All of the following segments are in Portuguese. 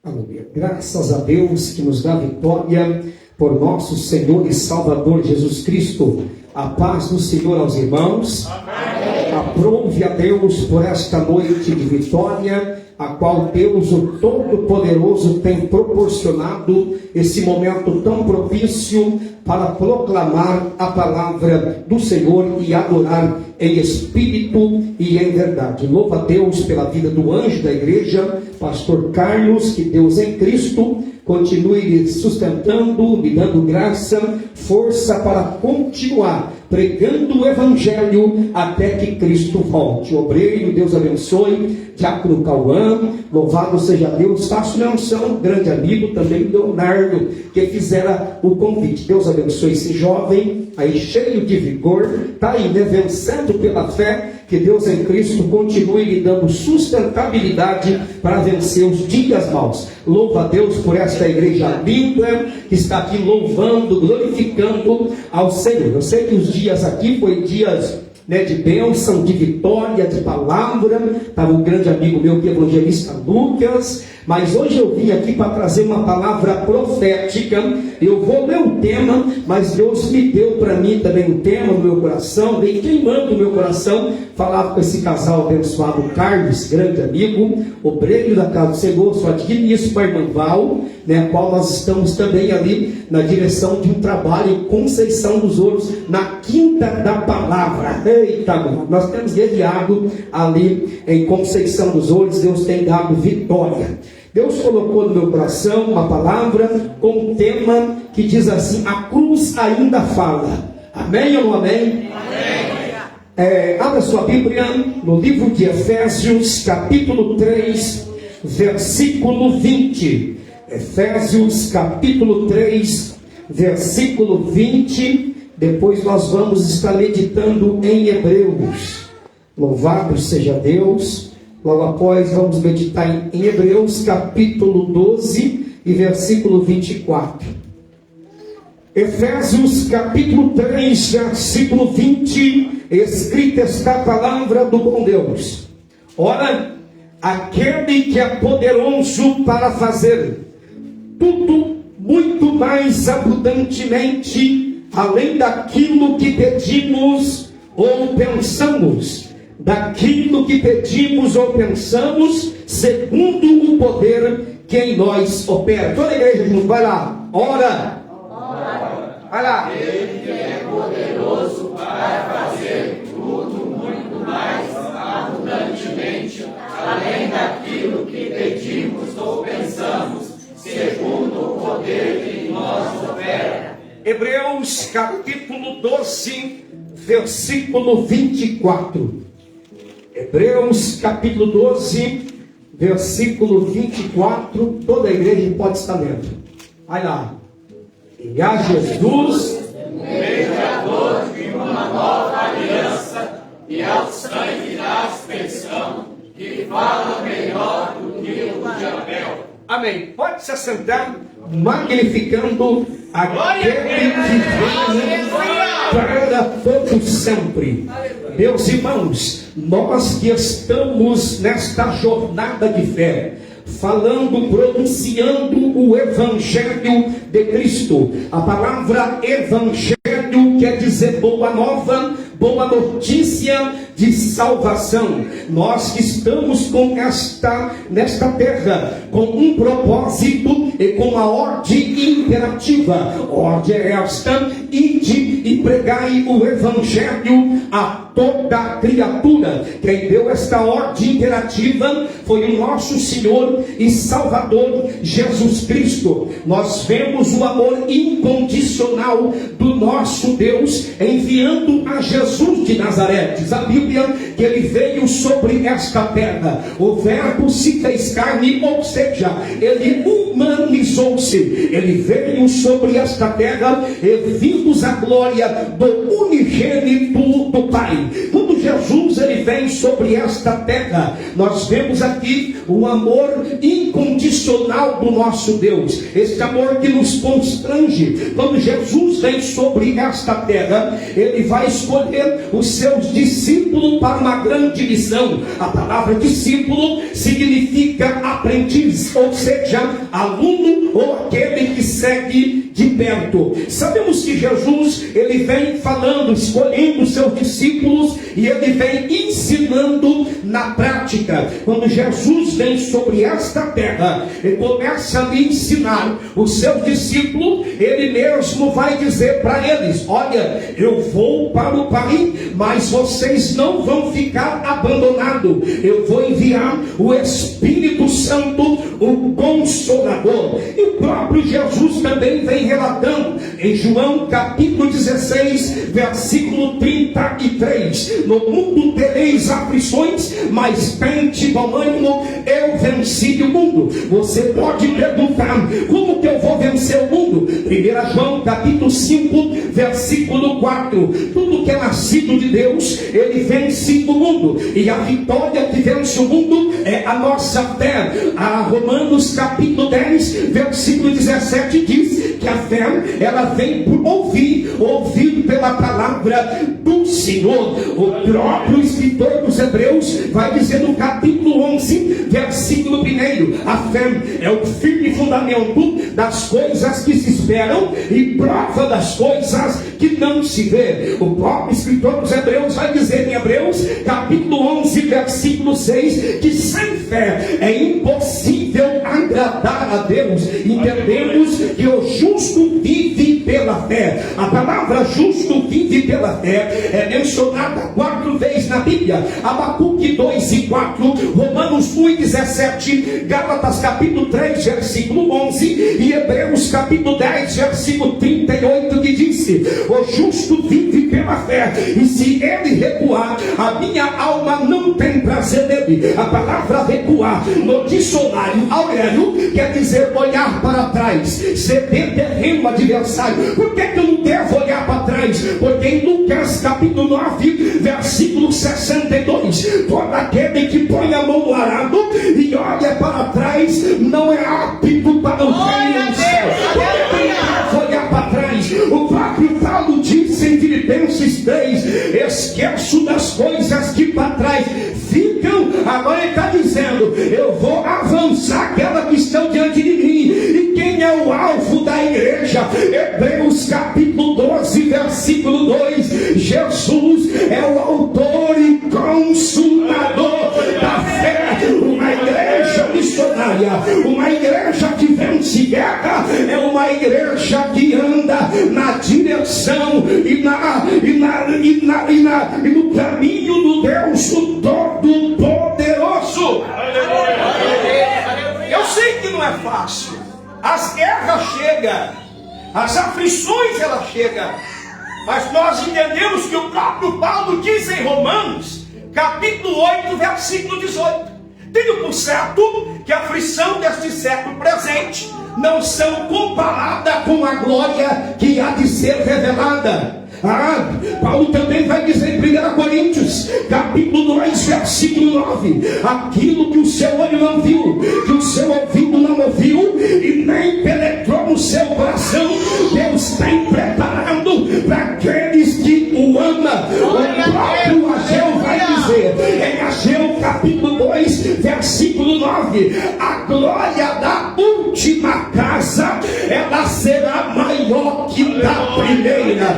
Aleluia. Graças a Deus que nos dá vitória por nosso Senhor e Salvador Jesus Cristo. A paz do Senhor aos irmãos. Amém. Aprove a Deus por esta noite de vitória, a qual Deus, o Todo-Poderoso, tem proporcionado esse momento tão propício para proclamar a palavra do Senhor e adorar em espírito e em verdade. Louva a Deus pela vida do anjo da igreja, pastor Carlos, que Deus em Cristo continue lhe sustentando, me dando graça, força para continuar pregando o Evangelho até que Cristo volte. Obreiro, Deus abençoe. Diácono Cauã, louvado seja Deus. Faço menção, grande amigo também, Leonardo, que fizera o convite. Deus abençoe esse jovem, aí cheio de vigor, está aí, né, vencendo pela fé. Que Deus em Cristo continue lhe dando sustentabilidade para vencer os dias maus. Louva a Deus por esta igreja linda que está aqui louvando, glorificando ao Senhor. Eu sei que os dias aqui foi dias, né, de bênção, de vitória, de palavra. Estava um grande amigo meu, que é evangelista Lucas. Mas hoje eu vim aqui para trazer uma palavra profética. Eu vou ler o tema, mas Deus me deu para mim também um tema no meu coração, vem queimando o meu coração. Falava com esse casal abençoado, Carlos, grande amigo, obreiro da casa do Senhor, só adquiri isso com a irmã Val, né, a qual nós estamos também ali na direção de um trabalho em Conceição dos Ouros, na Quinta da Palavra. Eita, nós temos guerreado ali em Conceição dos Ouros. Deus tem dado vitória. Deus colocou no meu coração uma palavra com um tema que diz assim: a cruz ainda fala. Amém ou não amém? Amém. Abra sua Bíblia no livro de Efésios, capítulo 3, versículo 20. Efésios, capítulo 3, versículo 20. Depois nós vamos estar meditando em Hebreus. Louvado seja Deus. Logo após vamos meditar em Hebreus capítulo 12 e versículo 24. Efésios capítulo 3, versículo 20, escrita está a palavra do bom Deus. Ora, aquele que é poderoso para fazer tudo muito mais abundantemente, além daquilo que pedimos ou pensamos, daquilo que pedimos ou pensamos, segundo o poder que em nós opera. Toda a igreja junto, vai lá. Ora. Vai lá. Ele que é poderoso para fazer tudo muito mais abundantemente, além daquilo que pedimos ou pensamos, segundo o poder que em nós opera. Hebreus capítulo 12, versículo 24. Hebreus capítulo 12, versículo 24. Toda a igreja pode estar lendo. Vai lá. E a Jesus, mediador de uma nova aliança, e ao sangue da aspersão, que fala melhor do que o de Abel. Amém. Pode se assentar, magnificando aquele que vem para todo sempre. Meus irmãos, nós que estamos nesta jornada de fé, falando, pronunciando o Evangelho de Cristo. A palavra Evangelho quer dizer boa nova, boa notícia de salvação. Nós que estamos nesta terra com um propósito e com uma ordem imperativa. Ordem é esta: ide e pregai o Evangelho a toda criatura. Quem deu esta ordem imperativa foi o nosso Senhor e Salvador Jesus Cristo. Nós vemos o amor incondicional do nosso Deus enviando a Jesus de Nazaré. Diz a Bíblia que ele veio sobre esta terra. O verbo se fez carne, ou seja, ele humanizou-se. Ele veio sobre esta terra e vimos a glória do unigênito do Pai. Quando Jesus ele vem sobre esta terra, nós vemos aqui o amor incondicional do nosso Deus. Este amor que nos constrange. Quando Jesus vem sobre esta terra, ele vai escolher os seus discípulos para uma grande lição. A palavra discípulo significa aprendiz, ou seja, aluno ou aquele que segue de perto. Sabemos que Jesus, ele vem falando, escolhendo seus discípulos, e ele vem ensinando na prática. Quando Jesus vem sobre esta terra, ele começa a lhe ensinar os seus discípulos. Ele mesmo vai dizer para eles: olha, eu vou para o Pai, mas vocês não vão ficar abandonados. Eu vou enviar o Espírito Santo, o Consolador. E o próprio Jesus também vem relatando em João capítulo 16, versículo 33: no mundo tereis aflições, mas tende bom ânimo, eu venci o mundo. Você pode perguntar: como que eu vou vencer o mundo? 1 João capítulo 5, versículo 4: tudo que é nascido de Deus, ele vence o mundo, e a vitória que vence o mundo é a nossa fé. A Romanos capítulo 10, versículo 17 diz que a fé, ela vem por ouvir pela palavra do Senhor. O próprio escritor dos Hebreus vai dizer no capítulo 11, versículo 1: a fé é o firme fundamento das coisas que se esperam e prova das coisas que não se vê. O próprio escritor dos Hebreus vai dizer em Hebreus capítulo 11, versículo 6, que sem fé é impossível agradar a Deus. Entendemos que o justo vive pela fé. A palavra justo vive pela fé é mencionada 4 vezes na Bíblia: Abacuque 2 e 4, Romanos 1 e 17, Gálatas capítulo 3, versículo 11, e Hebreus capítulo 10, versículo 38, que disse: o justo vive pela fé, e se ele recuar, a minha alma não tem prazer nele. A palavra recuar no dicionário Aurélio quer dizer olhar para trás, ceder terreno adversário. Por que eu não devo olhar para trás? Porque em Lucas capítulo 9, versículo 62, todo aquele que põe a mão no arado e olha para trás não é apto para o reino do céu. Por que eu não devo olhar para trás? O próprio Paulo disse em Filipenses 3: esqueço das coisas que para trás ficam. Agora ele está dizendo: eu vou avançar aquela que estão diante de mim. E quem é o alvo da igreja? Hebreus capítulo 12, versículo 2: Jesus é o autor e consumador da fé. Uma igreja missionária, uma igreja que vence guerra, é uma igreja que anda na direção e no caminho do Deus Todo-Poderoso. Eu sei que não é fácil. As guerras chegam, as aflições elas chegam, mas nós entendemos que o próprio Paulo diz em Romanos capítulo 8, versículo 18: tenho por certo que a aflição deste século presente não são comparadas com a glória que há de ser revelada. Paulo também vai dizer em 1 Coríntios capítulo 2, versículo 9: aquilo que o seu olho não viu, que o seu ouvido não ouviu e nem penetrou no seu coração, Deus tem preparado para aqueles que o amam. O próprio Ageu vai dizer em Ageu capítulo 2, versículo 9: a glória da última casa, ela será maior que da primeira.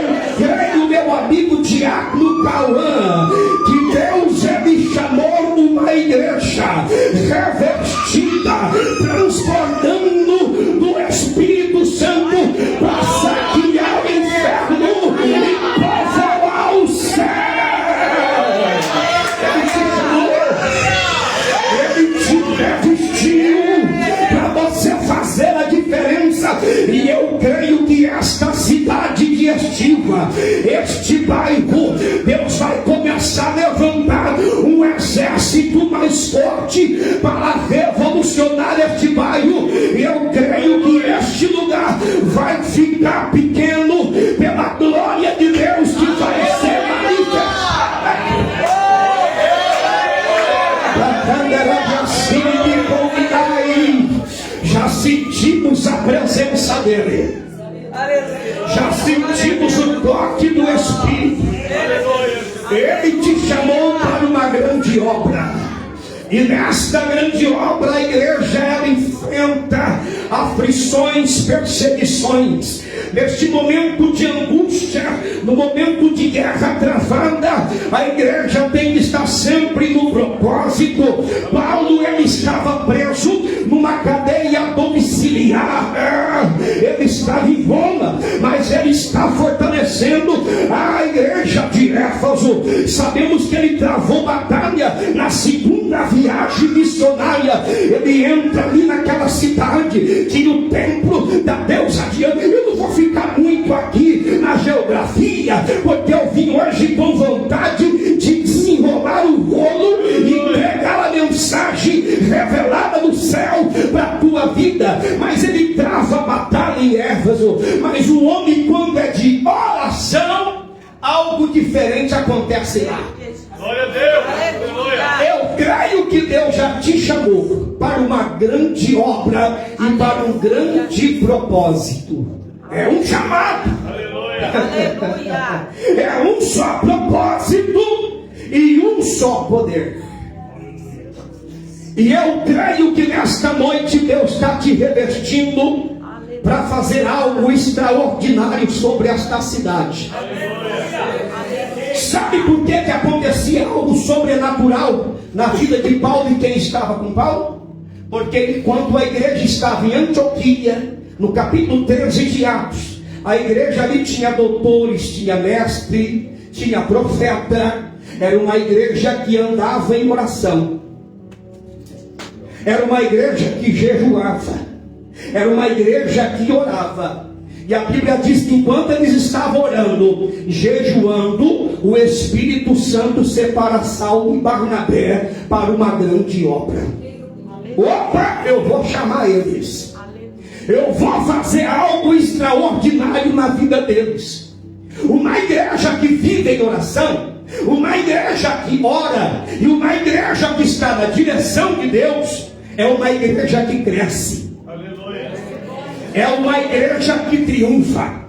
Eu creio, meu amigo Diácono Cauã, que Deus me chamou numa igreja revestida, transbordando do Espírito Santo, para saquear o inferno e povoar o céu. Ele te revestiu para você fazer a diferença. E eu creio que esta cidade de Estiva, este bairro, Deus vai começar a levantar um exército mais forte para revolucionar este bairro. Eu creio que este lugar vai ficar pequeno pela glória de Deus que vai ser manifestada. Já sentimos a presença dele, já sentimos o toque do Espírito. Ele te chamou grande obra. E nesta grande obra a igreja ela enfrenta aflições, perseguições. Neste momento de angústia, no momento de guerra travada, a igreja tem que estar sempre no propósito. Paulo ele estava preso numa cadeia domiciliar. Ele estava em Roma, mas ele está fortalecendo a igreja de Éfeso. Sabemos que ele travou batalha na segunda viagem missionária. Ele entra ali naquela cidade, tinha o templo da deusa Diana. Eu não vou ficar muito aqui na geografia, porque eu vim hoje com vontade de desenrolar o rolo e pegar a mensagem revelada do céu para a tua vida. Mas ele trava a batalha em Éfeso. Mas o homem, quando é de oração, algo diferente acontece lá. Glória a Deus. Aleluia. Eu creio que Deus já te chamou para uma grande obra e para um grande propósito. É um chamado. Aleluia. É um só propósito e um só poder. E eu creio que nesta noite Deus está te revestindo para fazer algo extraordinário sobre esta cidade. Sabe por que acontecia algo sobrenatural na vida de Paulo e quem estava com Paulo? Porque enquanto a igreja estava em Antioquia, no capítulo 13 de Atos, a igreja ali tinha doutores, tinha mestre, tinha profeta. Era uma igreja que andava em oração. Era uma igreja que jejuava. Era uma igreja que orava. E a Bíblia diz que enquanto eles estavam orando, jejuando, o Espírito Santo separa Saulo e Barnabé para uma grande obra. Opa, eu vou chamar eles. Eu vou fazer algo extraordinário na vida deles. Uma igreja que vive em oração, uma igreja que ora, e uma igreja que está na direção de Deus, é uma igreja que cresce. É uma igreja que triunfa.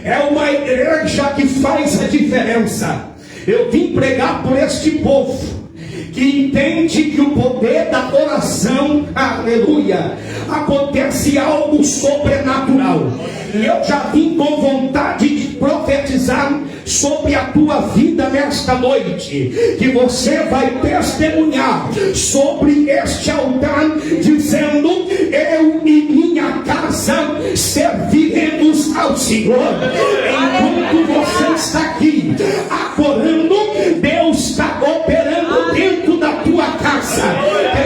É uma igreja que faz a diferença. Eu vim pregar por este povo que entende que o poder da oração, aleluia, acontece algo sobrenatural. E eu já vim com vontade de profetizar sobre a tua vida nesta noite, que você vai testemunhar sobre este altar, dizendo: eu e minha casa serviremos ao Senhor. Enquanto você está aqui adorando, Deus está operando dentro da tua casa.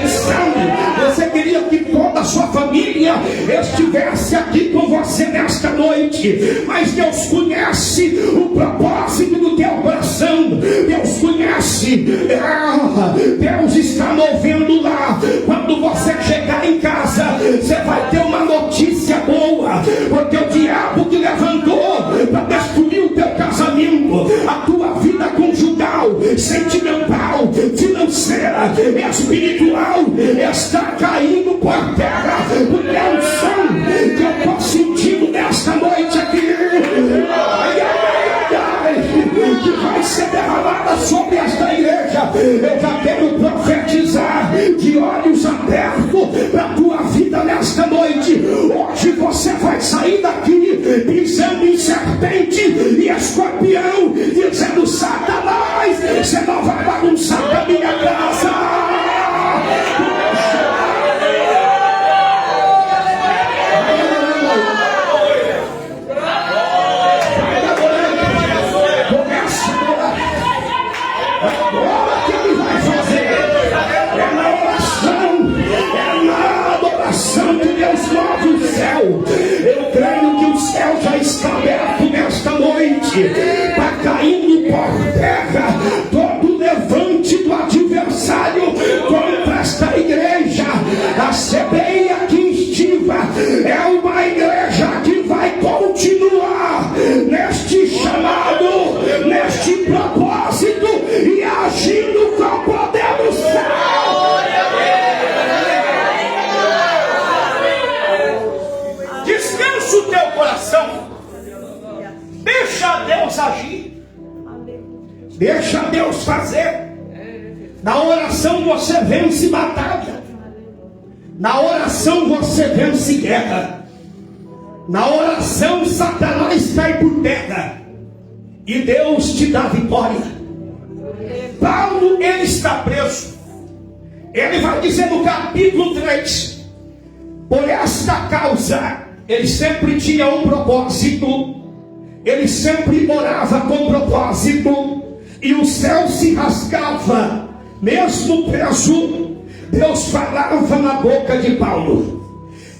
Pensando, você queria que toda a sua família estivesse aqui com você nesta noite, mas Deus conhece o propósito do teu coração. Deus conhece. Deus está movendo lá. Quando você chegar em casa, você vai ter uma notícia boa, porque o diabo te levantou para destruir o teu casamento, a tua vida conjugal, sentimental, financeira, espiritual, está caindo por terra, porque é um som que eu estou sentindo nesta noite aqui. Ai, ai, ai, ai, que vai ser derramada sobre esta igreja. Eu já quero profetizar de olhos abertos para a tua vida nesta noite. Hoje você vai sair daqui pisando em serpente e escorpião, dizendo: Satanás, você não vai bagunçar a minha casa. Eu creio que o céu já está aberto nesta noite. Está caindo por terra todo levante do adversário contra esta igreja. A CBI aqui estiva é uma igreja que vai continuar neste chamado, neste propósito e agindo com o poder do céu. O teu coração, deixa Deus agir, deixa Deus fazer. Na oração você vence batalha. Na oração você vence guerra. Na oração Satanás cai por terra. E Deus te dá vitória. Paulo, ele está preso. Ele vai dizer no capítulo 3: por esta causa, ele sempre tinha um propósito. Ele sempre orava com propósito. E o céu se rasgava. Mesmo preso, Deus falava na boca de Paulo.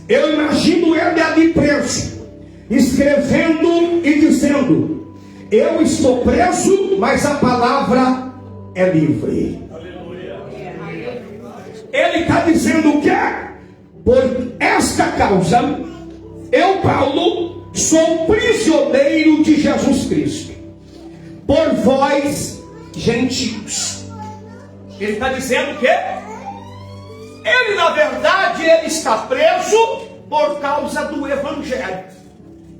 Eu imagino ele ali preso, escrevendo e dizendo: eu estou preso, mas a palavra é livre. Ele está dizendo o quê? Por esta causa, eu, Paulo, sou prisioneiro de Jesus Cristo, por vós, gentios. Ele está dizendo que ele, na verdade, ele está preso por causa do evangelho.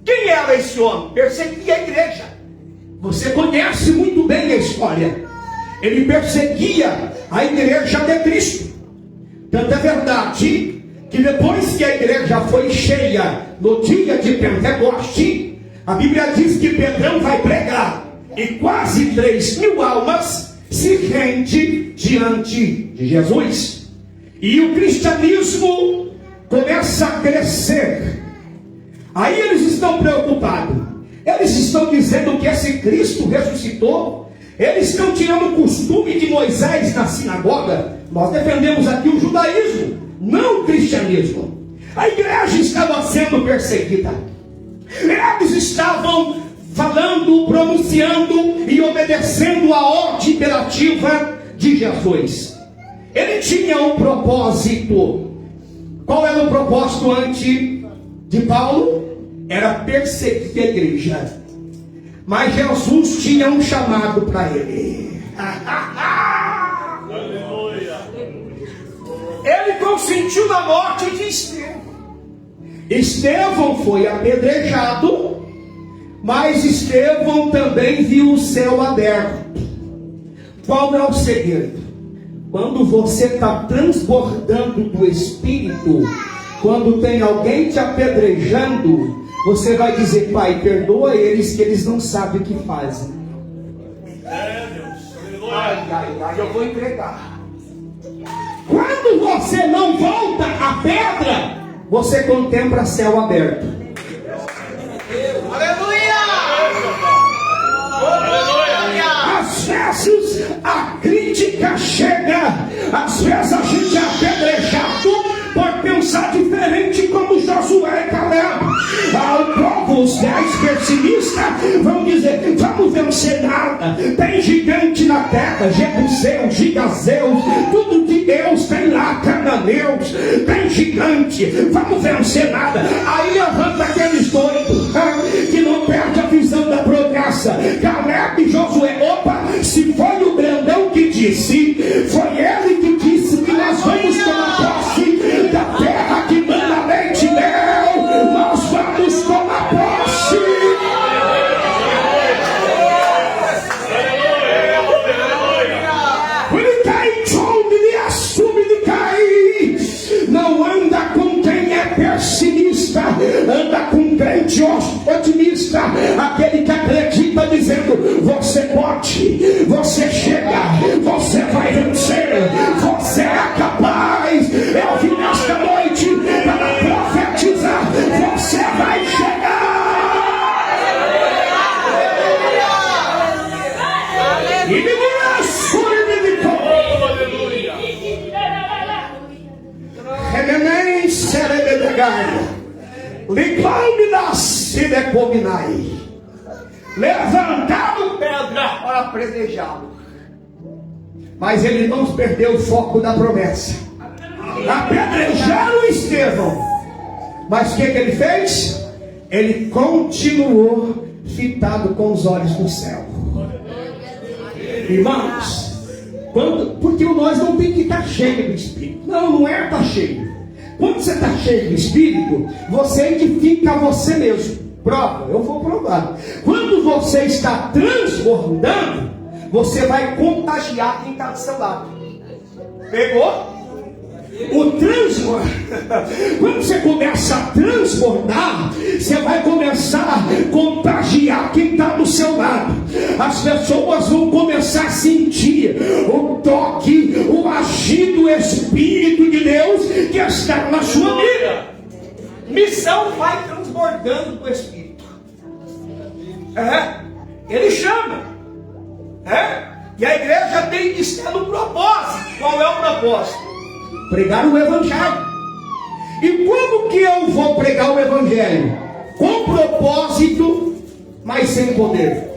Quem era esse homem? Perseguia a igreja. Você conhece muito bem a história. Ele perseguia a igreja de Cristo. Tanto é verdade que depois que a igreja foi cheia no dia de Pentecoste, a Bíblia diz que Pedrão vai pregar e quase 3.000 almas se rende diante de Jesus. E o cristianismo começa a crescer. Aí eles estão preocupados. Eles estão dizendo que esse Cristo ressuscitou. Eles estão tirando o costume de Moisés na sinagoga. Nós defendemos aqui o judaísmo, não o cristianismo. A igreja estava sendo perseguida. Eles estavam falando, pronunciando e obedecendo a ordem imperativa de Jesus. Ele tinha um propósito. Qual era o propósito antes de Paulo? Era perseguir a igreja. Mas Jesus tinha um chamado para ele. Ele consentiu na morte de Estevão. Estevão foi apedrejado, mas Estevão também viu o céu aberto. Qual é o segredo? Quando você está transbordando do Espírito, quando tem alguém te apedrejando, você vai dizer: Pai, perdoa eles, que eles não sabem o que fazem. Eu vou entregar. Quando você não volta a pedra, você contempla céu aberto. Aleluia! Às vezes a crítica chega, às vezes a gente é apedrejado por pensar diferente, como Josué e Caleb. O povo, os 10 pessimistas, vão dizer: vamos vencer nada, tem gigante na terra, Jebuseus, Gigazeus, tudo de Deus tem lá, cananeus, tem gigante, vamos vencer nada. Aí levanta aqueles doidos que não perde a visão da promessa. Caleb e Josué: opa, se foi o grandão que disse, foi ele que disse que nós vamos tomar posse da terra que manda leite e mel, nós vamos tomar posse. Não anda com quem é pessimista, anda com crente otimista, aquele que acredita, dizendo: você pode, você chega, você vai vencer, você é capaz. Eu vim nesta noite para profetizar: você vai chegar. E me dirá sobre levantaram pedra para apedrejá-lo, mas ele não perdeu o foco da promessa. Apedrejaram Estevão, mas o que ele fez? Ele continuou fitado com os olhos no céu. Irmãos, porque nós não tem que estar cheio do Espírito. Não é estar cheio. Quando você está cheio do Espírito, você edifica você mesmo. Prova, eu vou provar. Quando você está transbordando, você vai contagiar quem está do seu lado. Pegou? O transbordar. Quando você começa a transbordar, você vai começar a contagiar quem está do seu lado. As pessoas vão começar a sentir o toque, o agir do Espírito de Deus que está na sua vida. Missão vai transbordando do Espírito. Ele chama. E a igreja tem que estar no propósito. Qual é o propósito? Pregar o Evangelho. E como que eu vou pregar o Evangelho? Com propósito, mas sem poder.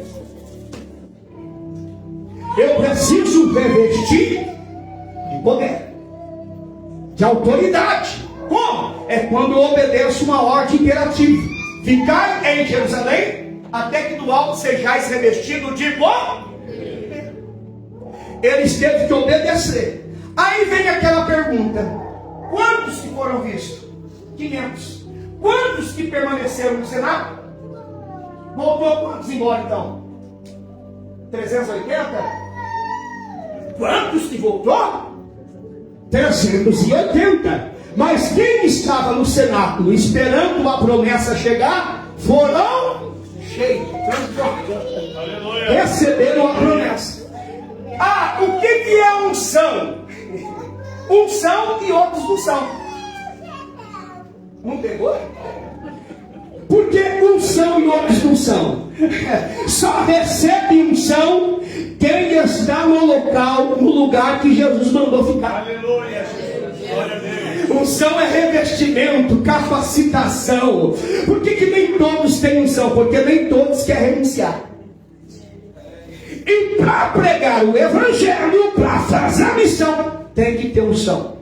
Eu preciso revestir de poder, de autoridade. Como? É quando eu obedeço uma ordem imperativa: ficai em Jerusalém, até que do alto sejais revestido de poder. Eles teve que obedecer. Aí vem aquela pergunta: quantos que foram vistos? 500. Quantos que permaneceram no Senado? Voltou quantos embora então? 380? Quantos que voltou? 380. Mas quem estava no Senado esperando a promessa chegar foram cheios, receberam a promessa. O que é unção? Unção e outros não são. Não pegou? Por que unção e outros não são? Só recebe unção quem está no local, no lugar que Jesus mandou ficar. Aleluia. Unção é revestimento, capacitação. Por que nem todos têm unção? Porque nem todos querem renunciar. E para pregar o Evangelho, para fazer a missão, tem que ter unção.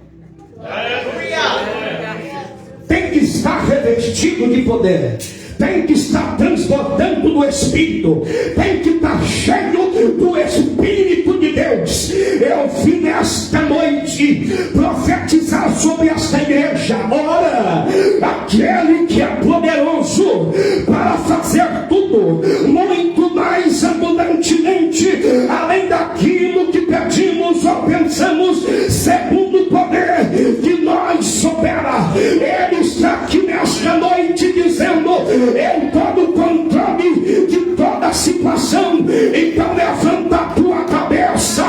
Tem que estar revestido de poder. Tem que estar transbordando do Espírito. Tem que estar cheio do Espírito de Deus. Eu vim nesta noite profetizar sobre esta igreja. Ora, aquele que é poderoso para fazer tudo, muito mais abundantemente, além daquilo que pedimos ou pensamos, segundo o poder que nós opera. Ele está aqui nesta noite dizendo: eu tomo controle de toda a situação. Então levanta a tua cabeça,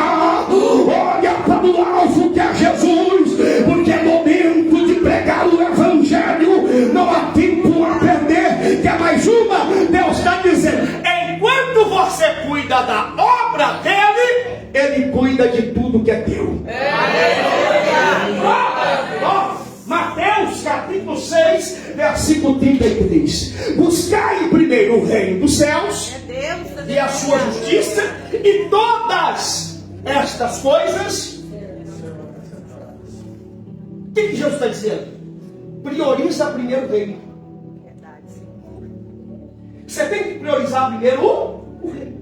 olha para o alvo que é Jesus, porque é momento de pregar o Evangelho. Não há tempo a perder. Quer mais uma? Deus está dizendo: enquanto você cuida da obra dele, ele cuida de tudo que é teu. Mateus capítulo 6, versículo 33. Buscai primeiro o reino dos céus e a sua justiça, e todas estas coisas. O que Jesus está dizendo? Prioriza primeiro o reino. Você tem que priorizar primeiro o reino.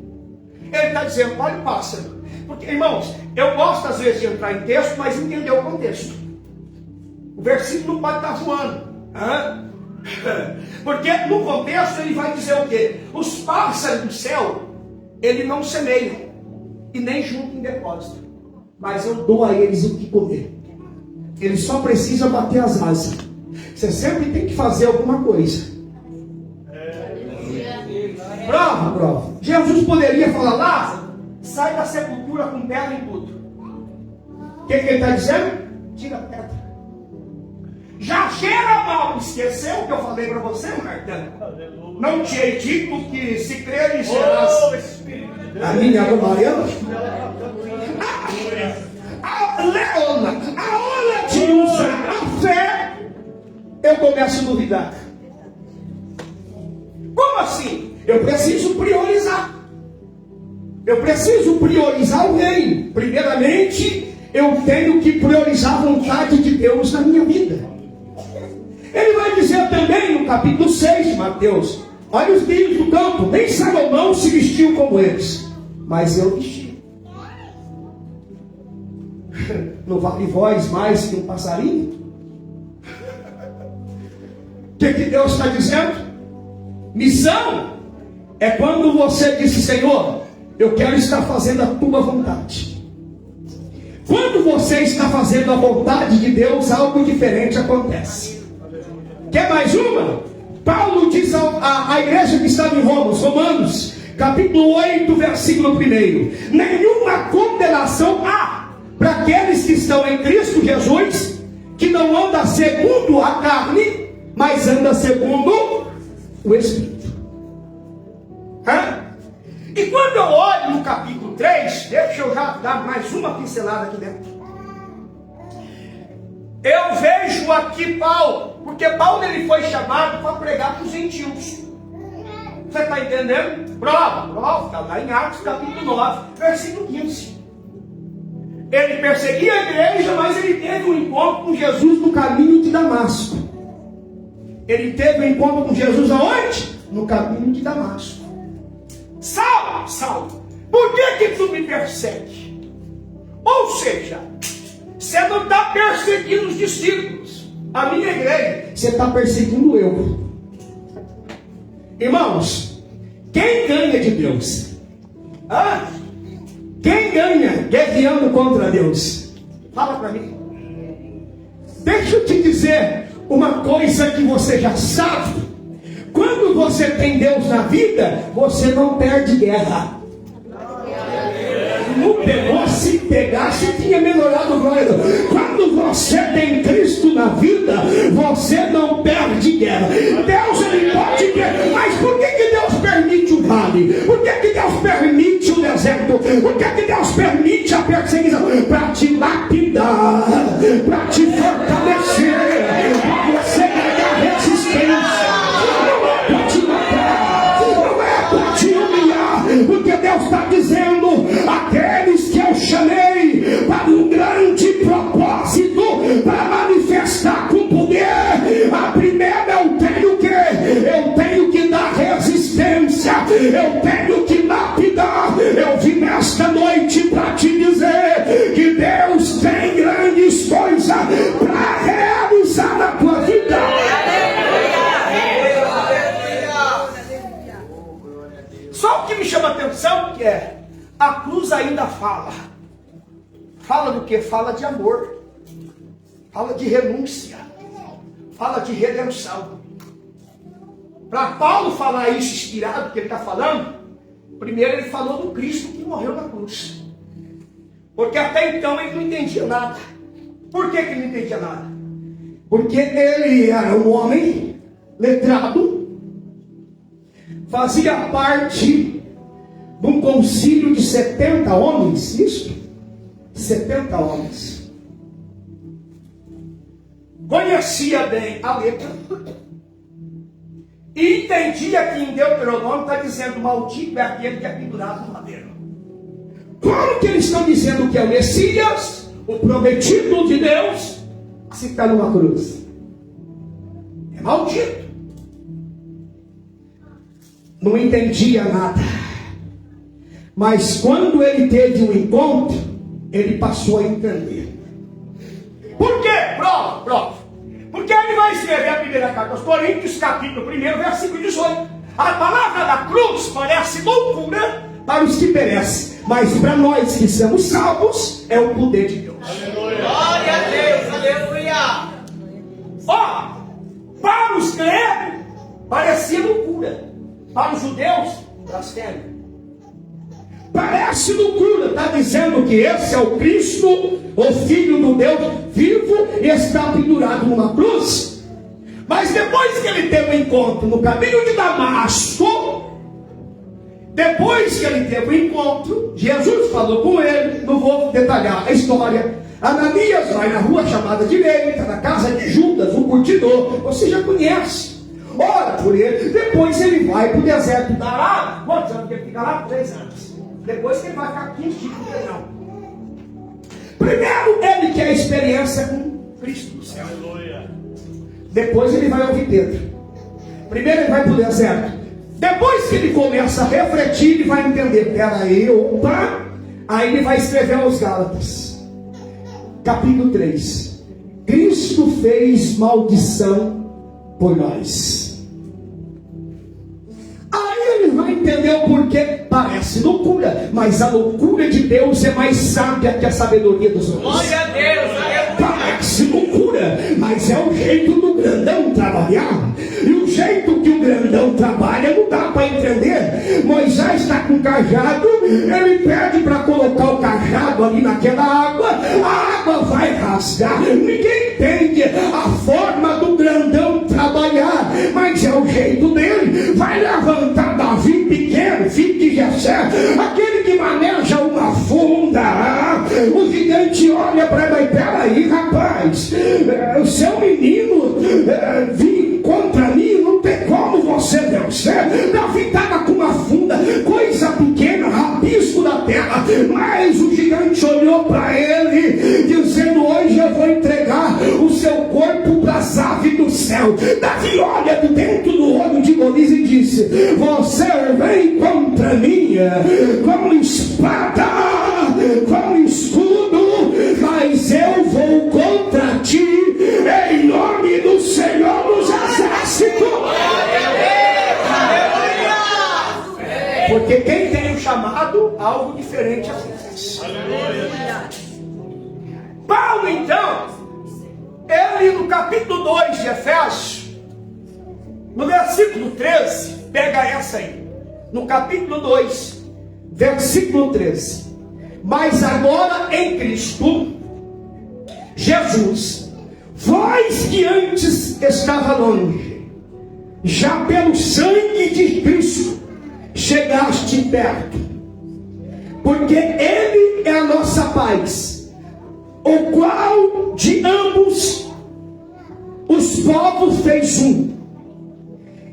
Ele está dizendo: olha o pássaro. Porque, irmãos, eu gosto às vezes de entrar em texto, mas entender o contexto. O versículo não pode estar voando. Porque no contexto ele vai dizer o quê? Os pássaros do céu, ele não semeia e nem junta em depósito, mas eu dou a eles o que comer. Eles só precisam bater as asas. Você sempre tem que fazer alguma coisa. Prova. Jesus poderia falar: Lázaro, sai da sepultura com pedra e tudo. O que ele está dizendo? Tira a pedra. Já cheira mal. Esqueceu o que eu falei para você, Marta? Não te hei dito que se creres serás. A minha Mariana. Leona, a hora de usar a fé, eu começo a duvidar. Como assim? Eu preciso priorizar. Eu preciso priorizar o reino. Primeiramente, eu tenho que priorizar a vontade de Deus na minha vida. Ele vai dizer também no capítulo 6 de Mateus: olha os lírios do campo, nem Salomão se vestiu como eles, mas eu vesti. Não vale voz mais que um passarinho? O que Deus está dizendo? Missão é quando você diz: Senhor, eu quero estar fazendo a tua vontade. Quando você está fazendo a vontade de Deus, algo diferente acontece. Quer mais uma? Paulo diz à igreja que estava em Romanos, capítulo 8, versículo 1: nenhuma condenação há para aqueles que estão em Cristo Jesus, que não anda segundo a carne, mas anda segundo o Espírito. E quando eu olho no capítulo 3, deixa eu já dar mais uma pincelada aqui dentro. Eu vejo aqui Paulo, porque Paulo ele foi chamado para pregar para os gentios. Você está entendendo? Prova, está lá em Atos capítulo 9, versículo 15. Ele perseguia a igreja, mas ele teve um encontro com Jesus no caminho de Damasco. Ele teve um encontro com Jesus aonde? No caminho de Damasco. Saulo, por que tu me persegue? Ou seja, você não está perseguindo os discípulos, a minha igreja, você está perseguindo eu. Irmãos, quem ganha de Deus? Quem ganha guerreando contra Deus? Fala para mim. Deixa eu te dizer uma coisa que você já sabe. Quando você tem Deus na vida, você não perde guerra. Não pegou, se pegasse, tinha melhorado o glória. Quando você tem Cristo na vida, você não perde guerra. Deus, ele pode ter, mas por que Deus permite o vale? Por que Deus permite o deserto? Por que Deus permite a perseguição? Para te lapidar, para te fortalecer, para você ganhar resistência. Porque Deus está dizendo: aqueles que eu chamei para um grande propósito, para manifestar com poder, a primeira eu tenho que dar resistência, eu tenho que lapidar. Eu vim nesta noite para te dizer que Deus tem grandes coisas para realizar na tua vida. Só o que me chama a atenção que é a cruz ainda fala. Fala do que? Fala de amor. Fala de renúncia. Fala de redenção. Para Paulo falar isso inspirado que ele está falando, primeiro ele falou do Cristo que morreu na cruz. Porque até então ele não entendia nada. Por que ele não entendia nada? Porque ele era um homem letrado, fazia parte de um concílio de 70 homens, isso? 70 homens. Conhecia bem a letra e entendia que em Deuteronômio está dizendo: maldito é aquele que é pendurado no madeiro. Como que eles estão dizendo que é o Messias, o prometido de Deus, se está numa cruz? É maldito. Não entendia nada. Mas quando ele teve um encontro, ele passou a entender. Por quê? Prova. Porque ele vai escrever a primeira carta aos Coríntios, capítulo 1, versículo 18. A palavra da cruz parece loucura para os que perecem, mas para nós que somos salvos, é o poder de Deus. Aleluia. Glória a Deus, aleluia. Para os gregos, parecia loucura. Para os judeus, blasfêmia. Parece loucura, está dizendo que esse é o Cristo, o Filho do Deus vivo, e está pendurado numa cruz. Mas depois que ele teve um encontro no caminho de Damasco, depois que ele teve um encontro, Jesus falou com ele, não vou detalhar a história. Ananias vai na rua chamada direita, na casa de Judas, o curtidor, você já conhece. Ora por ele, depois ele vai para o deserto da Arábia. Quantos anos que ele fica lá? 3 anos. Depois que ele vai ficar 15 dias no deserto. Primeiro ele quer a experiência com Cristo do céu. Depois ele vai ouvir Pedro. Primeiro ele vai para o deserto. Depois que ele começa a refletir, ele vai entender. Peraí, opa. Aí ele vai escrever aos Gálatas. Capítulo 3. Cristo fez maldição por nós. Aí ele vai entender o porquê. Parece loucura, mas a loucura de Deus é mais sábia que a sabedoria dos homens. Glória a Deus, aleluia. Parece loucura, mas é o jeito do grandão trabalhar. E o jeito que o grandão trabalha não dá para entender. Moisés está com cajado, ele pede para colocar o cajado ali naquela água, a água vai rasgar. Ninguém entende a forma do grandão trabalhar, mas é o jeito dele. Vai levantar Davi pequeno, filho de Jessé, aquele que maneja uma funda. O gigante olha para ele: peraí, rapaz, o seu menino vir contra mim, não tem como você vencer. Davi estava com uma funda, coisa pequena, rabisco da terra, mas o gigante olhou para ele, dizendo: hoje eu vou entregar o seu corpo para as aves do céu. Davi olha de dentro do olho de Golias e disse: você vem contra mim com espada, com escudo, mas eu vou contra ti em nome do Senhor dos Exércitos. Porque quem tem um chamado, algo diferente acontece. Paulo, então, ele no capítulo 2 de Efésios, no versículo 13, pega essa aí, no capítulo 2, versículo 13: mas agora em Cristo Jesus, vós que antes estava longe, já pelo sangue de Cristo chegaste perto, porque Ele é a nossa paz, o qual de ambos os povos fez um,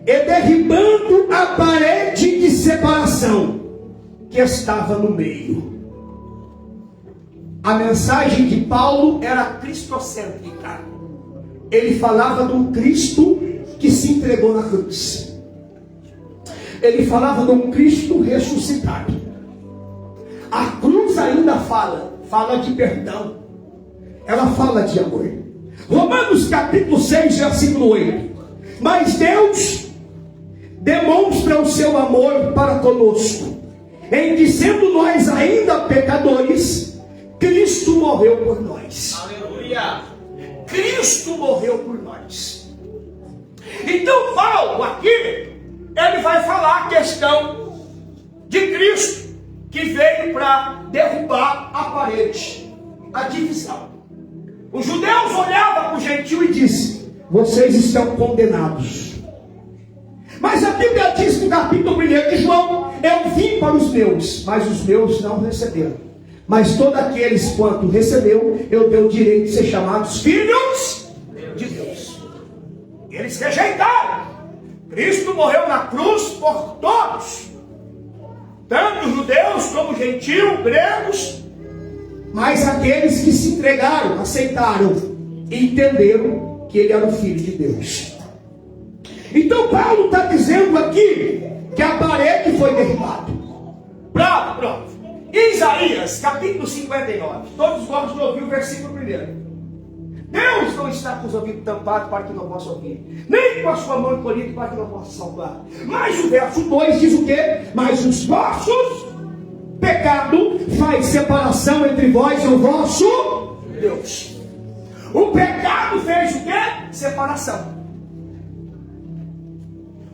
e derribando a parede de separação que estava no meio. A mensagem de Paulo era cristocêntrica. Ele falava de um Cristo que se entregou na cruz. Ele falava de um Cristo ressuscitado. A cruz ainda fala de perdão. Ela fala de amor. Romanos capítulo 6, versículo 8: mas Deus demonstra o seu amor para conosco, em que sendo nós ainda pecadores, Cristo morreu por nós. Aleluia. Cristo morreu por nós. Então Paulo aqui, ele vai falar a questão de Cristo, que veio para derrubar a parede, a divisão. Os judeus olhavam para o gentil e disse: vocês estão condenados. Mas a Bíblia diz no capítulo 1 de João: eu vim para os meus, mas os meus não receberam. Mas todos aqueles quanto recebeu, eu dei o direito de ser chamados filhos de Deus. Eles rejeitaram. Cristo morreu na cruz por todos, tanto judeus como gentios, gregos. Mas aqueles que se entregaram, aceitaram, entenderam que ele era o Filho de Deus. Então Paulo está dizendo aqui que a parede foi derribada. Pronto. Isaías capítulo 59. Todos gostam de ouvir o versículo 1. Deus não está com os ouvidos tampados para que não possa ouvir, nem com a sua mão encolhida para que não possa salvar. Mas o verso 2 diz o quê? Mas os vossos pecados faz separação entre vós e o vosso Deus. O pecado fez o quê? Separação.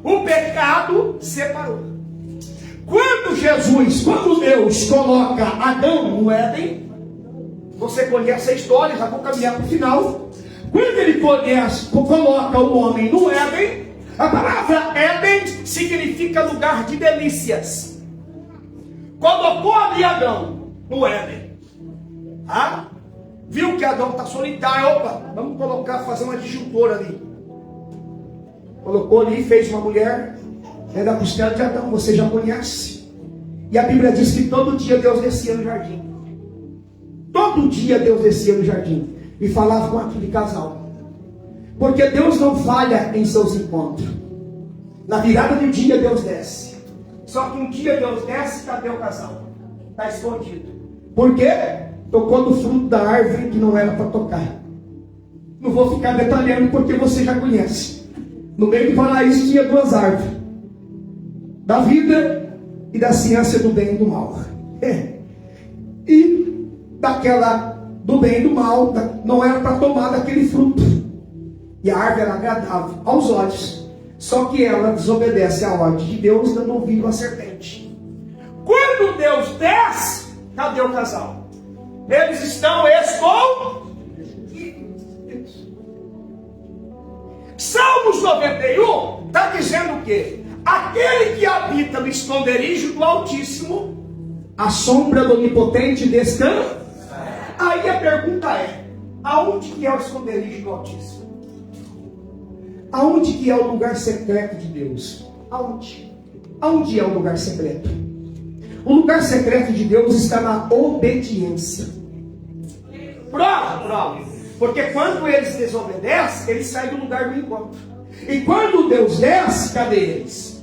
O pecado separou. Quando Deus coloca Adão no Éden, você conhece a história, já vou caminhar para o final. Quando ele coloca o homem no Éden, a palavra Éden significa lugar de delícias. Colocou ali Adão no Éden. Viu que Adão está solitário, vamos fazer uma disjuntora ali. Colocou ali, fez uma mulher, é da costela de Adão, você já conhece. E a Bíblia diz que todo dia Deus descia no jardim. Todo dia Deus descia no jardim e falava com aquele casal. Porque Deus não falha em seus encontros. Na virada do dia Deus desce. Só que um dia Deus desce, cadê o casal? Está escondido. Por quê? Tocou no fruto da árvore que não era para tocar. Não vou ficar detalhando porque você já conhece. No meio do paraíso tinha 2 árvores. da vida e da ciência do bem e do mal. E daquela do bem e do mal, não era para tomar daquele fruto. E a árvore era agradável aos olhos. Só que ela desobedece à ordem de Deus, dando ouvido à serpente. Quando Deus desce, cadê o casal? Eles estão escondidos. Salmos 91 está dizendo o quê? Aquele que habita no esconderijo do Altíssimo, a sombra do Onipotente descansa. Aí a pergunta é: aonde que é o esconderijo do Altíssimo? Aonde que é o lugar secreto de Deus? Aonde? Aonde é o lugar secreto? O lugar secreto de Deus está na obediência. Prova. Porque quando eles desobedecem, eles saem do lugar do encontro. E quando Deus desce, cadê eles?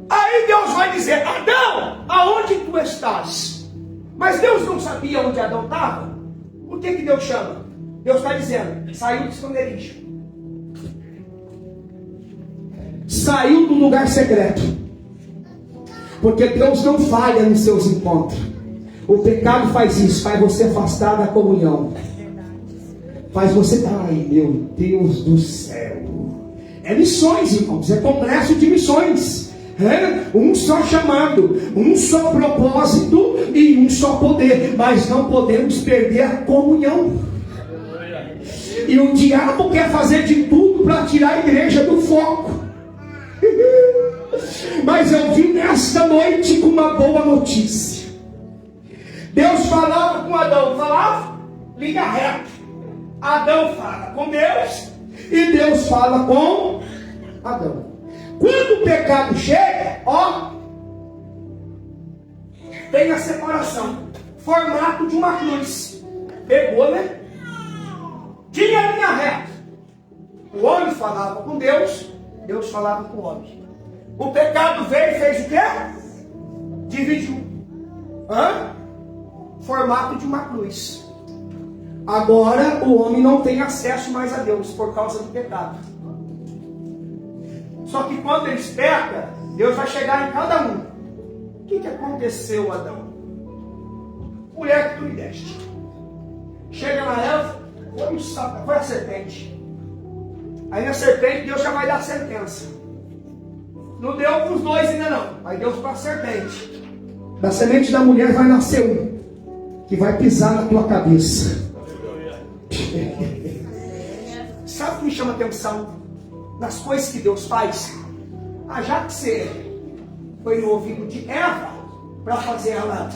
Aí Deus vai dizer: Adão, aonde tu estás? Mas Deus não sabia onde Adão estava. O que Deus chama? Deus está dizendo: saiu do esconderijo. Saiu do lugar secreto. Porque Deus não falha nos seus encontros. O pecado faz isso, faz você afastar da comunhão. Faz você, ai meu Deus do céu. É missões, irmãos, é congresso de missões. Um só chamado, um só propósito e um só poder. Mas não podemos perder a comunhão. E o diabo quer fazer de tudo para tirar a igreja do foco. Mas eu vim nesta noite com uma boa notícia. Deus falava com Adão, falava, liga reto. Adão fala com Deus e Deus fala com Adão. Quando o pecado chega, tem a separação, formato de uma cruz. Pegou, né? Tinha linha reta. O homem falava com Deus, Deus falava com o homem. O pecado veio e fez o quê? Dividiu. Formato de uma cruz. Agora o homem não tem acesso mais a Deus por causa do pecado. Só que quando eles pecam, Deus vai chegar em cada um. O que aconteceu, Adão? Mulher que tu me deste. Chega na Eva, foi a serpente. Aí na serpente Deus já vai dar a sentença. Não deu para os dois ainda não. Aí Deus para a serpente. Da semente da mulher vai nascer um que vai pisar na tua cabeça. Sabe o que me chama a atenção nas coisas que Deus faz? Já que você foi no ouvido de Eva para fazer ela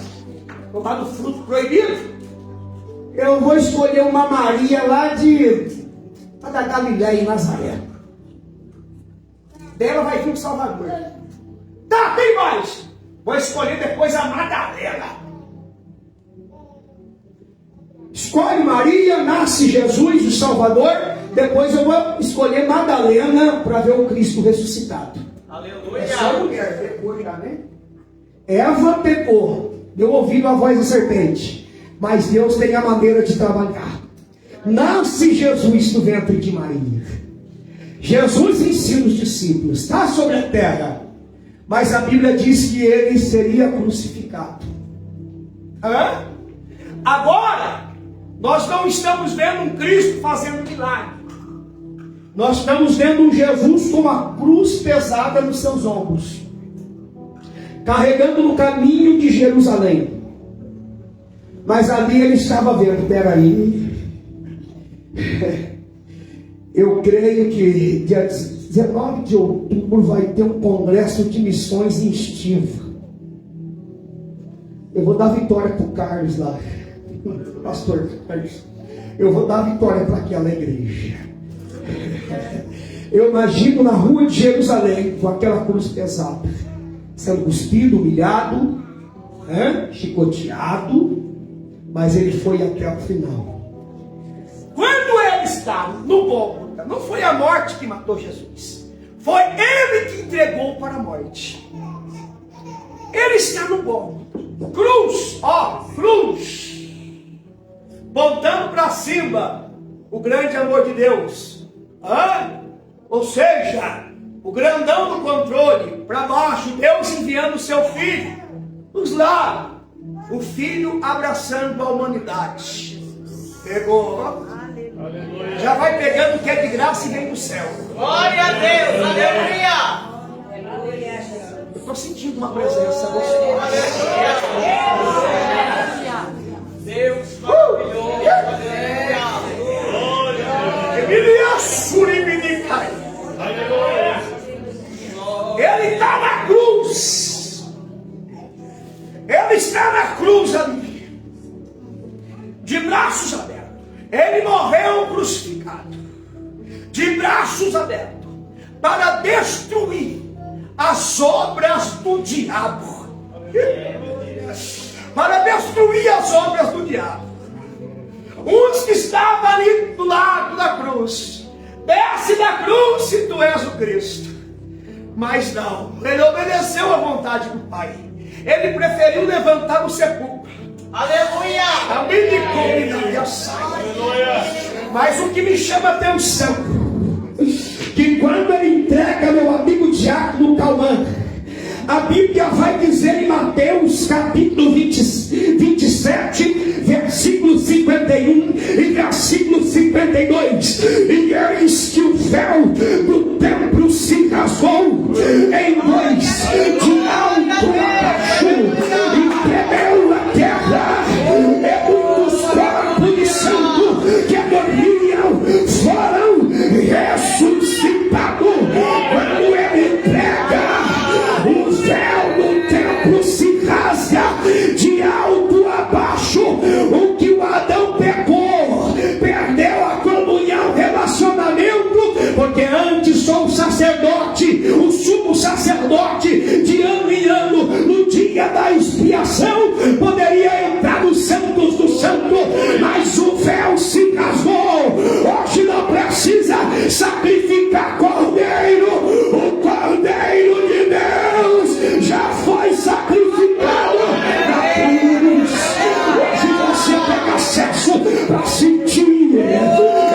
tomar do fruto proibido, eu vou escolher uma Maria lá da Galileia, em Nazaré. Dela vai vir o Salvador. Tá, tem mais. Vou escolher depois a Madalena. Escolhe Maria, nasce Jesus, o Salvador. Depois eu vou escolher Madalena para ver o Cristo ressuscitado. Aleluia. É só mulher, pecou já, né? Eva pecou, deu ouvido à voz da serpente. Mas Deus tem a maneira de trabalhar. Nasce Jesus do ventre de Maria. Jesus ensina os discípulos, está sobre a terra. Mas a Bíblia diz que ele seria crucificado. Agora, nós não estamos vendo um Cristo fazendo milagre. Nós estamos vendo um Jesus com uma cruz pesada nos seus ombros, carregando no caminho de Jerusalém. Mas ali ele estava vendo, peraí, eu creio que dia 19 de outubro vai ter um congresso de missões em Estiva. Eu vou dar vitória para o Carlos lá, pastor Carlos. Eu vou dar vitória para aquela igreja. Eu imagino na rua de Jerusalém, com aquela cruz pesada, sendo cuspido, humilhado, chicoteado, mas ele foi até o final. Quando ele está no Gólgota, não foi a morte que matou Jesus, foi ele que entregou para a morte. Ele está no Gólgota, cruz, cruz, voltando para cima, o grande amor de Deus. Ou seja, o grandão do controle, para baixo, Deus enviando o seu filho, nos lá, o filho abraçando a humanidade. Pegou, já vai pegando o que é de graça e vem do céu. Glória a Deus, aleluia. Eu estou sentindo uma presença gostosa. Deus maravilhoso, Ele está na cruz. Ele está na cruz ali, de braços abertos. Ele morreu crucificado, de braços abertos, para destruir as obras do diabo. Para destruir as obras do diabo. Uns que estavam ali do lado da cruz, desce da cruz se tu és o Cristo. Mas não, ele obedeceu à vontade do Pai. Ele preferiu levantar o sepulcro. aleluia. Mas o que me chama a atenção, que quando ele entrega meu amigo Diácono Cauã, a Bíblia vai dizer em Mateus capítulo 27, versículo 51 e versículo 52: e eis que o véu do templo se rasgou em dois, de alto a baixo, e tremeu a terra, e muitos corpos de santos que dormiam foram ressuscitados. Quando ele entrega, o véu do templo se rasga de alto a baixo. O que o Adão pecou, perdeu a comunhão, relacionamento, porque antes só o sacerdote, o sumo sacerdote, de ano em ano, no dia da expiação, poderia entrar nos santos do santo, mas o véu se rasgou. Hoje não precisa sacrificar cordeiro, o cordeiro de Deus já foi sacrificado na cruz. Hoje você tem acesso para sentir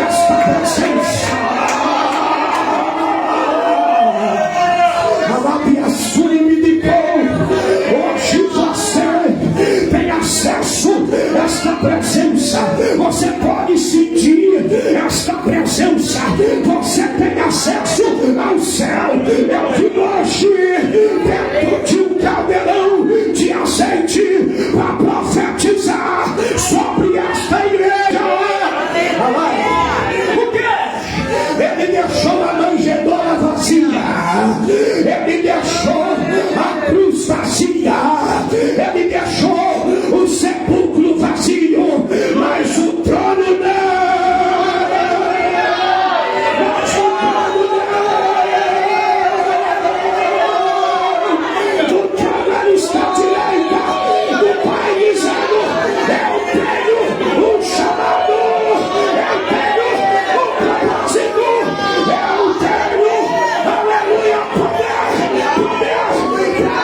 esta presença. Hoje você tem acesso a esta presença. Você pode sentir esta presença. Você tem acesso ao céu. Eu vi hoje dentro de um caldeirão de azeite para profetizar sobre esta igreja. Por quê? Ele deixou a manjedoura vazia. Ele deixou a cruz vazia. Ele deixou o sepulcro vazio, mas o trono não. O trono está à direita do Pai dizendo: eu tenho um chamado, eu tenho um propósito, eu tenho, aleluia, poder para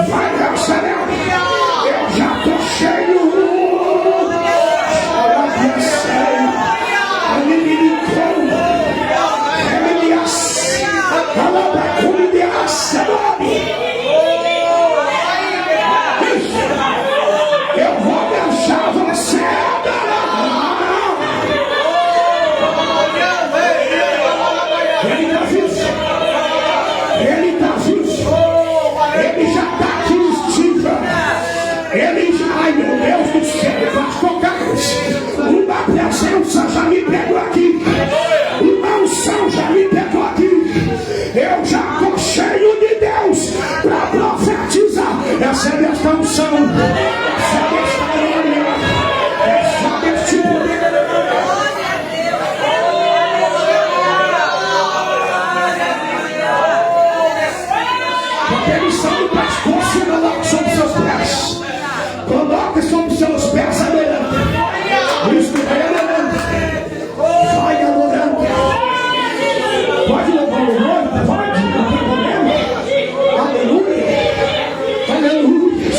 vai acelera. Eu já estou cheio. Eu vou deixar você. Ele está vivo. Ele está vivo. Ele já está aqui, Estiva. Ele já, ai meu Deus do céu, vai tocar. Uma presença já me pegou aqui. Uma unção já me pegou aqui. Eu já estou cheio de Deus para profetizar. Recebe esta unção. Recebe esta glória. Recebe este poder. Porque eles são o pastor, se coloca sobre seus pés. Coloca sobre seus pés adorando. Isso, vai adorando. Vai adorando. Pode levar o nome, pode, não tem problema. Aleluia. Aleluia.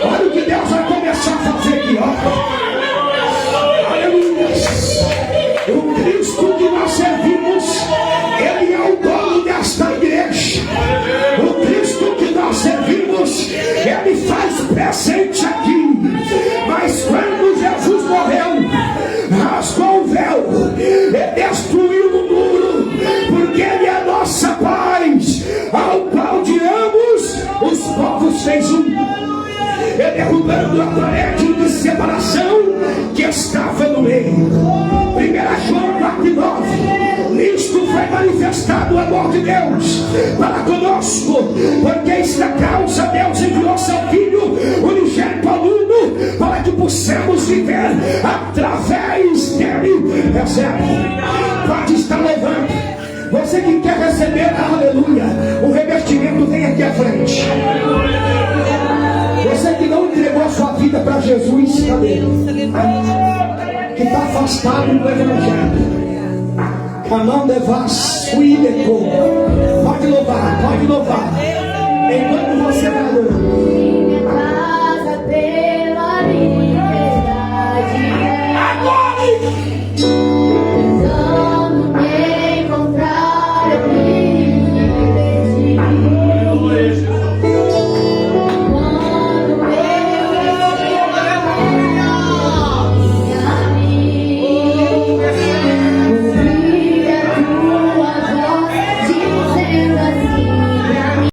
Olha o que Deus vai começar a fazer aqui, ó. Aleluia. O Cristo que nasceu parede de separação que estava no meio. 1 João 4,9. Nisto foi manifestado o amor de Deus para conosco, porque esta causa Deus enviou seu Filho unigênito ao mundo, para que possamos viver através dele. Recebe. Pode estar levando. Você que quer receber, aleluia, o revestimento vem aqui à frente. Você que não entregou a sua vida para Jesus, cadê? Que está afastado do Evangelho. Canão de Vassuideco. Pode louvar, pode louvar. Enquanto você vai adorando. Minha casa pela liberdade. Agora!